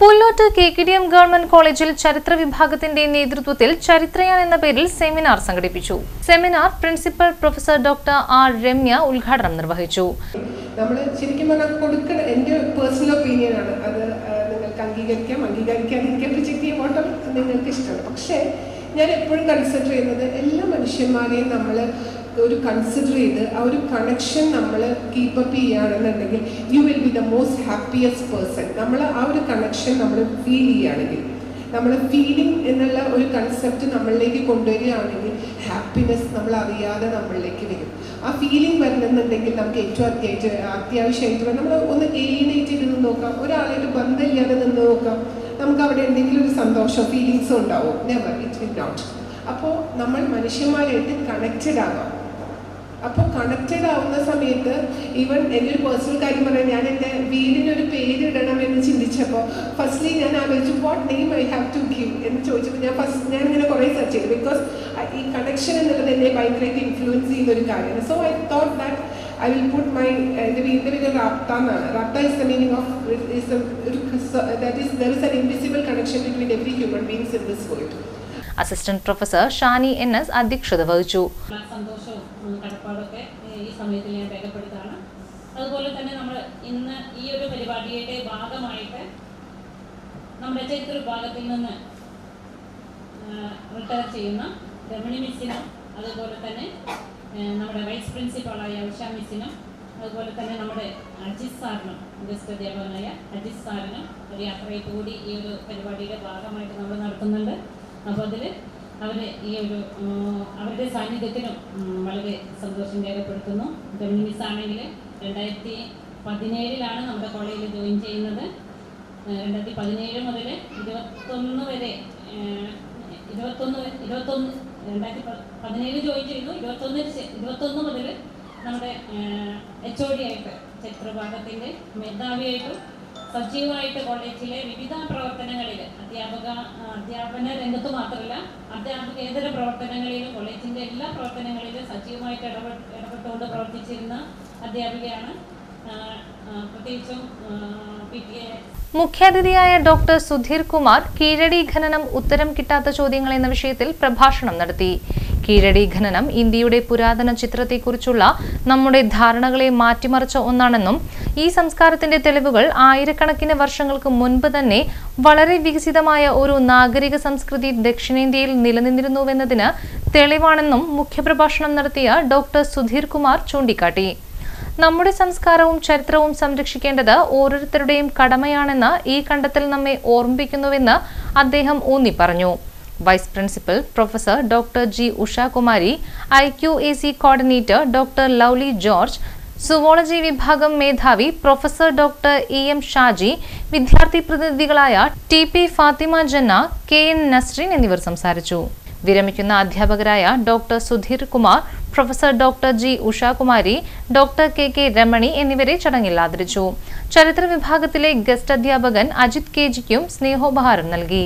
പുല്ലോട്ട് KKDM government കോളേജിൽ ചരിത്ര വിഭാഗത്തിന്റെ നേതൃത്വത്തിൽ ചരിത്രയാൻ എന്ന പേരിൽ സെമിനാർ സംഘടിപ്പിച്ചു. Seminar principal professor doctor R Ramya ഉദ്ഘാടനം നിർവഹിച്ചു. നമ്മൾ ശരിക്കും പറഞ്ഞാൽ കൊടുക്കുന്ന എൻ്റെ പേഴ്സണൽ ഒപ്പീനിയൻ ആണ്. അത് നിങ്ങൾക്ക് അംഗീകരിക്കാതിരിക്കാൻ റിജക്ട് ചെയ്യുമ്പോൾ നിങ്ങൾക്ക് ഇഷ്ടമാണ്. പക്ഷേ ഞാൻ എപ്പോഴും കൺസിഡർ ചെയ്യുന്നത് എല്ലാ മനുഷ്യന്മാരെയും നമ്മൾ ഒരു കൺസിഡർ ചെയ്ത് ആ ഒരു കണക്ഷൻ നമ്മൾ കീപ്പപ്പ് ചെയ്യുകയാണെന്നുണ്ടെങ്കിൽ you will be the most happiest person. നമ്മൾ ആ ഒരു കണക്ഷൻ നമ്മൾ ഫീൽ ചെയ്യുകയാണെങ്കിൽ, നമ്മൾ ഫീലിംഗ് എന്നുള്ള ഒരു കൺസെപ്റ്റ് നമ്മളിലേക്ക് കൊണ്ടുവരികയാണെങ്കിൽ ഹാപ്പിനെസ് നമ്മൾ അറിയാതെ നമ്മളിലേക്ക് വരും. ആ ഫീലിംഗ് വരണമെന്നുണ്ടെങ്കിൽ നമുക്ക് ഏറ്റവും അത്യാവശ്യമായിട്ട് നമ്മൾ ഒന്ന് ഏലിനേറ്റ് ചെയ്ത് നോക്കാം, ഒരാളായിട്ട് ബന്ധമില്ലാതെ നിന്ന് നോക്കാം, നമുക്ക് അവിടെ എന്തെങ്കിലും ഒരു സന്തോഷം ഫീലിങ്സും ഉണ്ടാവും. Never, it will not. അപ്പോൾ നമ്മൾ മനുഷ്യന്മാരായിട്ട് കണക്റ്റഡ് ആകാം. അപ്പോൾ കണക്റ്റഡ് ആവുന്ന സമയത്ത് ഈവൻ എൻ്റെ ഒരു പേഴ്സണൽ കാര്യം പറയാൻ, ഞാൻ എൻ്റെ വീടിനൊരു പേര് ഇടണം എന്ന് ചിന്തിച്ചപ്പോൾ ഫസ്റ്റ്ലി ഞാൻ ആലോചിച്ചു what name I have to give എന്ന് ചോദിച്ചപ്പോൾ ഞാൻ ഇങ്ങനെ കുറേ സെർച്ച് ചെയ്തു. ബിക്കോസ് ഈ കണക്ഷൻ എന്നുള്ളത് എന്നെ ഭയങ്കരമായിട്ട് ഇൻഫ്ലുവൻസ് ചെയ്യുന്ന ഒരു കാര്യമാണ്. So I thought that I will put my എൻ്റെ വീടിൻ്റെ പേര് റാപ്ത എന്നാണ്. Raabta is the meaning of that is there is an invisible connection between every human beings in this world. Assistant professor Shani NS അധ്യക്ഷത വഹിച്ചു. സന്തോഷവും കടപ്പാടൊക്കെ ഈ സമയത്ത് ഞാൻ രേഖപ്പെടുത്താണ്. അതുപോലെ തന്നെ നമ്മൾ ഇന്ന് ഈ ഒരു പരിപാടിയുടെ ഭാഗമായിട്ട് നമ്മുടെ ചരിത്ര വിഭാഗത്തിൽ നിന്ന് റിട്ടയർ ചെയ്യുന്ന രമണി മിസ്സിനും അതുപോലെ തന്നെ നമ്മുടെ വൈസ് പ്രിൻസിപ്പളായ ഉഷ മിസ്സിനും അതുപോലെ തന്നെ നമ്മുടെ അജിത് സാറിനും ഗസ്റ്റ് അധ്യാപകനായ അജിത് സാറിനും ഒരു യാത്രയിൽ കൂടി ഈ ഒരു പരിപാടിയുടെ ഭാഗമായിട്ട് നമ്മൾ നടത്തുന്നുണ്ട്. അപ്പോൾ അതിൽ ഈ ഒരു അവരുടെ സാന്നിധ്യത്തിനും വളരെ സന്തോഷം രേഖപ്പെടുത്തുന്നു. രമണി മിസ്സാണെങ്കിൽ 2017 നമ്മുടെ കോളേജിൽ ജോയിൻ ചെയ്യുന്നത്. 2017 മുതൽ 2017 വരെ 2017 ജോയിൻ ചെയ്തു. 21 മുതൽ നമ്മുടെ HOD ആയിട്ട് ചരിത്ര വിഭാഗത്തിൻ്റെ മേധാവിയായിട്ടും സജീവമായിട്ട് കോളേജിലെ വിവിധ പ്രവർത്തനങ്ങളിൽ അധ്യാപന രംഗത്ത് മാത്രമല്ല അധ്യാപകേതര പ്രവർത്തനങ്ങളിലും കോളേജിൻ്റെ എല്ലാ പ്രവർത്തനങ്ങളിലും സജീവമായിട്ട് ഇടപെട്ടുകൊണ്ട് പ്രവർത്തിച്ചിരുന്ന അധ്യാപികയാണ്. പ്രത്യേകിച്ചും PTA മുഖ്യാതിഥിയായ ഡോക്ടർ സുധീർ കുമാർ കീഴടി ഖനനം ഉത്തരം കിട്ടാത്ത ചോദ്യങ്ങൾ എന്ന വിഷയത്തിൽ പ്രഭാഷണം നടത്തി. കീഴടി ഖനനം ഇന്ത്യയുടെ പുരാതന ചിത്രത്തെക്കുറിച്ചുള്ള നമ്മുടെ ധാരണകളെ മാറ്റിമറിച്ച ഒന്നാണെന്നും ഈ സംസ്കാരത്തിന്റെ തെളിവുകൾ ആയിരക്കണക്കിന് വർഷങ്ങൾക്ക് മുൻപ് തന്നെ വളരെ വികസിതമായ ഒരു നാഗരിക സംസ്കൃതി ദക്ഷിണേന്ത്യയിൽ നിലനിന്നിരുന്നുവെന്നതിന് തെളിവാണെന്നും മുഖ്യപ്രഭാഷണം നടത്തിയ ഡോക്ടർ സുധീർ കുമാർ ചൂണ്ടിക്കാട്ടി. നമ്മുടെ സംസ്കാരവും ചരിത്രവും സംരക്ഷിക്കേണ്ടത് ഓരോരുത്തരുടെയും കടമയാണെന്ന് ഈ കണ്ടെത്തൽ നമ്മെ ഓർമ്മിപ്പിക്കുന്നുവെന്ന് അദ്ദേഹം ഊന്നി പറഞ്ഞു. Vice principal professor doctor G Ushakumari, IQAC coordinator doctor Lovely George, zoology വിഭാഗം മേധാവി പ്രൊഫസർ ഡോക്ടർ EM ഷാജി, വിദ്യാർത്ഥി പ്രതിനിധികളായ TP ഫാത്തിമ ജന്ന, KN നസ്രീൻ എന്നിവർ സംസാരിച്ചു. വിരമിക്കുന്ന അധ്യാപകരായ doctor Sudheer Kumar, professor doctor G Ushakumari, doctor KK Ramani എന്നിവരെ ചടങ്ങിൽ ആദരിച്ചു. ചരിത്ര വിഭാഗത്തിലെ ഗസ്റ്റ് അധ്യാപകൻ അജിത് KG ക്കും സ്നേഹോപഹാരം നൽകി.